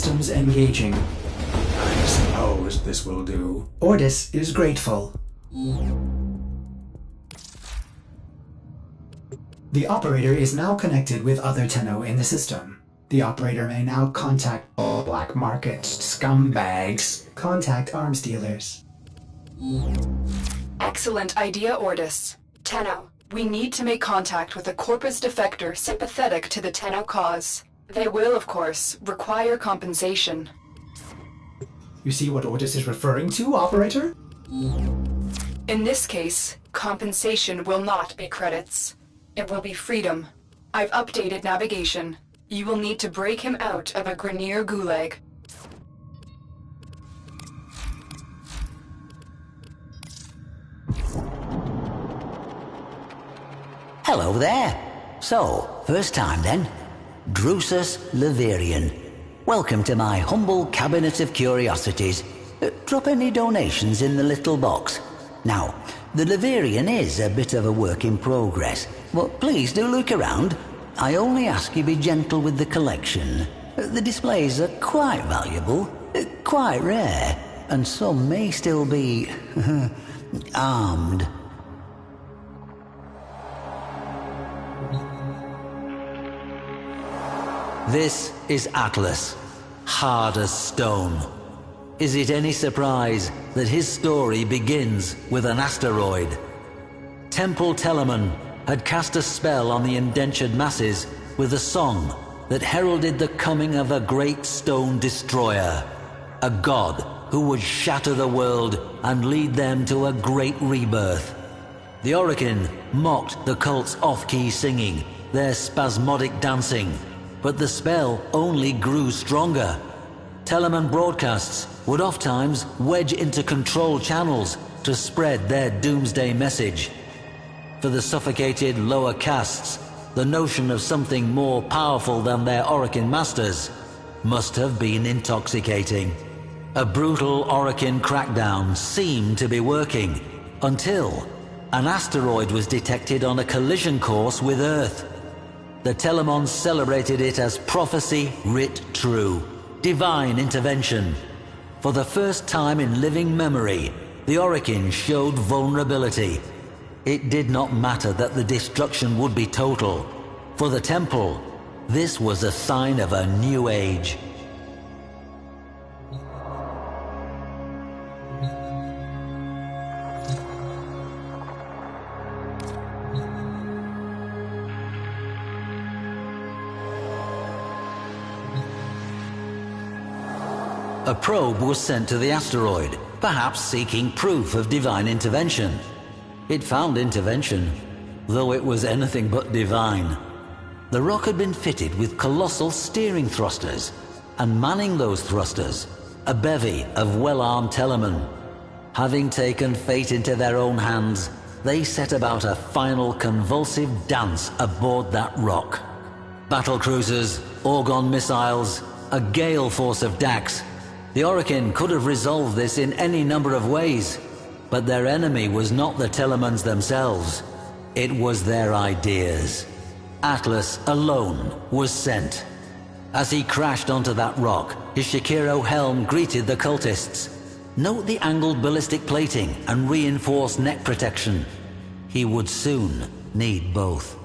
systems engaging. I suppose this will do. Ordis is grateful. The operator is now connected with other Tenno in the system. The operator may now contact all black market scumbags. Contact arms dealers. Excellent idea, Ordis. Tenno, we need to make contact with a corpus defector sympathetic to the Tenno cause. They will, of course, require compensation. You see what Ordis is referring to, operator? In this case, compensation will not be credits. It will be freedom. I've updated navigation. You will need to break him out of a Grineer gulag. Hello there. So, first time then. Drusus Leverian. Welcome to my humble cabinet of curiosities. Drop any donations in the little box. Now, the Leverian is a bit of a work in progress, but please do look around. I only ask you be gentle with the collection. The displays are quite valuable, quite rare, and some may still be armed. This is Atlas, hard as stone. Is it any surprise that his story begins with an asteroid? Temple Telemon had cast a spell on the indentured masses with a song that heralded the coming of a great stone destroyer, a god who would shatter the world and lead them to a great rebirth. The Orokin mocked the cult's off-key singing, their spasmodic dancing, but the spell only grew stronger. Telemon broadcasts would oftentimes wedge into control channels to spread their doomsday message. For the suffocated lower castes, the notion of something more powerful than their Orokin masters must have been intoxicating. A brutal Orokin crackdown seemed to be working, until an asteroid was detected on a collision course with Earth. The Telemons celebrated it as prophecy writ true, divine intervention. For the first time in living memory, the Orokin showed vulnerability. It did not matter that the destruction would be total. For the Temple, this was a sign of a new age. A probe was sent to the asteroid, perhaps seeking proof of divine intervention. It found intervention, though it was anything but divine. The rock had been fitted with colossal steering thrusters, and manning those thrusters, a bevy of well-armed Telemon. Having taken fate into their own hands, they set about a final convulsive dance aboard that rock. Battle cruisers, Orgon missiles, a gale force of Dax. The Orokin could have resolved this in any number of ways, but their enemy was not the Telemons themselves. It was their ideas. Atlas alone was sent. As he crashed onto that rock, his Shikiro helm greeted the cultists. Note the angled ballistic plating and reinforced neck protection. He would soon need both.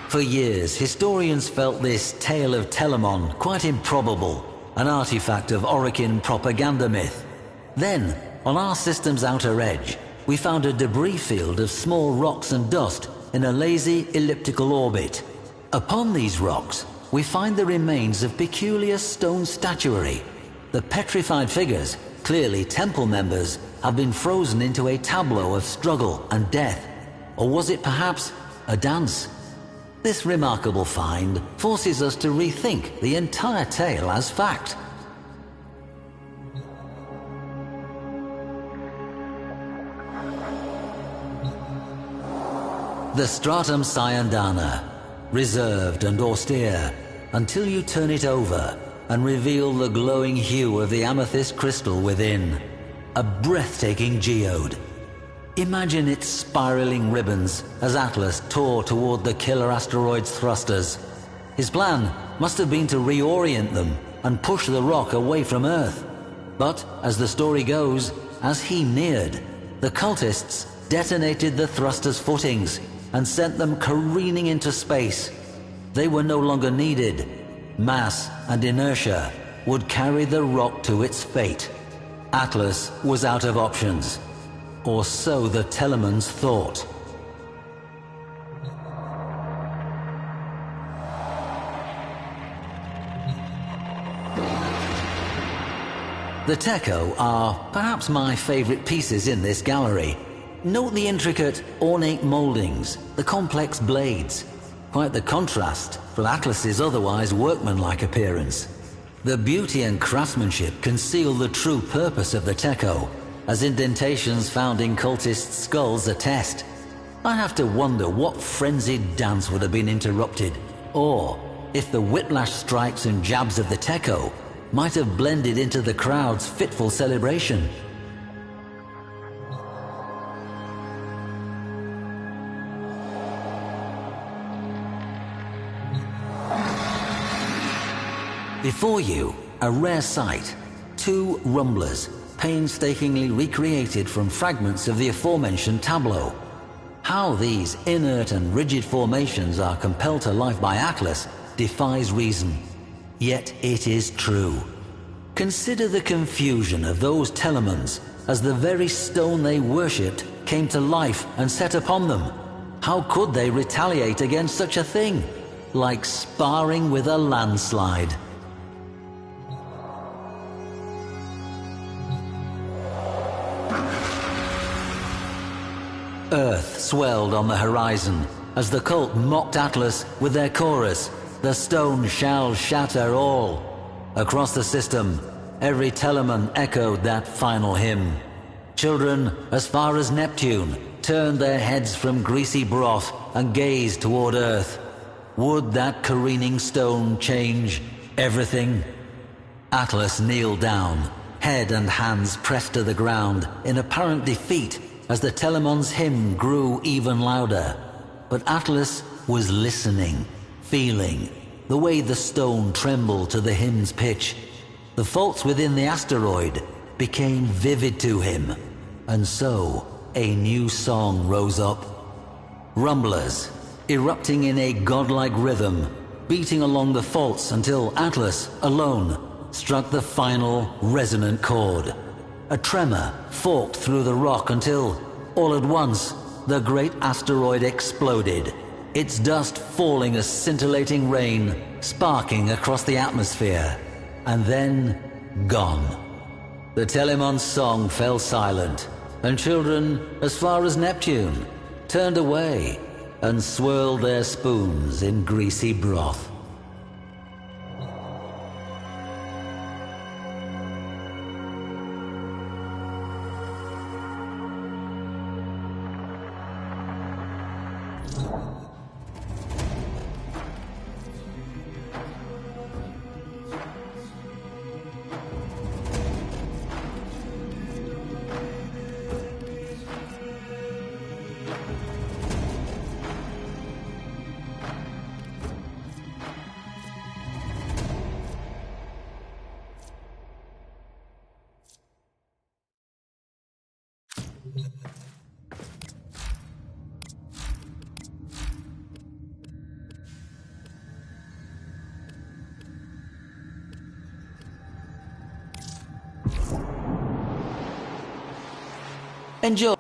For years, historians felt this tale of Telemon quite improbable, an artifact of Orokin propaganda myth. Then, on our system's outer edge, we found a debris field of small rocks and dust in a lazy elliptical orbit. Upon these rocks, we find the remains of peculiar stone statuary. The petrified figures, clearly temple members, have been frozen into a tableau of struggle and death. Or was it perhaps a dance? This remarkable find forces us to rethink the entire tale as fact. The Stratum Cyandana, reserved and austere, until you turn it over and reveal the glowing hue of the amethyst crystal within. A breathtaking geode. Imagine its spiraling ribbons as Atlas tore toward the killer asteroid's thrusters. His plan must have been to reorient them and push the rock away from Earth. But, as the story goes, as he neared, the cultists detonated the thruster's footings and sent them careening into space. They were no longer needed. Mass and inertia would carry the rock to its fate. Atlas was out of options. Or so the Telemans thought. The Techo are perhaps my favorite pieces in this gallery. Note the intricate, ornate moldings, the complex blades. Quite the contrast from Atlas's otherwise workmanlike appearance. The beauty and craftsmanship conceal the true purpose of the Techo, as indentations found in cultists' skulls attest. I have to wonder what frenzied dance would have been interrupted, or if the whiplash strikes and jabs of the Techo might have blended into the crowd's fitful celebration. Before you, a rare sight, two rumblers, painstakingly recreated from fragments of the aforementioned tableau. How these inert and rigid formations are compelled to life by Atlas defies reason. Yet it is true. Consider the confusion of those Telemans as the very stone they worshipped came to life and set upon them. How could they retaliate against such a thing? Like sparring with a landslide. Earth swelled on the horizon as the cult mocked Atlas with their chorus, "The stone shall shatter all." Across the system, every Teleman echoed that final hymn. Children, as far as Neptune, turned their heads from greasy broth and gazed toward Earth. Would that careening stone change everything? Atlas kneeled down, head and hands pressed to the ground in apparent defeat as the Telemon's hymn grew even louder. But Atlas was listening, feeling, the way the stone trembled to the hymn's pitch. The faults within the asteroid became vivid to him, and so a new song rose up. Rumblers, erupting in a godlike rhythm, beating along the faults until Atlas, alone, struck the final resonant chord. A tremor forked through the rock until, all at once, the great asteroid exploded, its dust falling as scintillating rain, sparking across the atmosphere, and then gone. The Telemon's song fell silent, and children, as far as Neptune, turned away and swirled their spoons in greasy broth. Enjoy.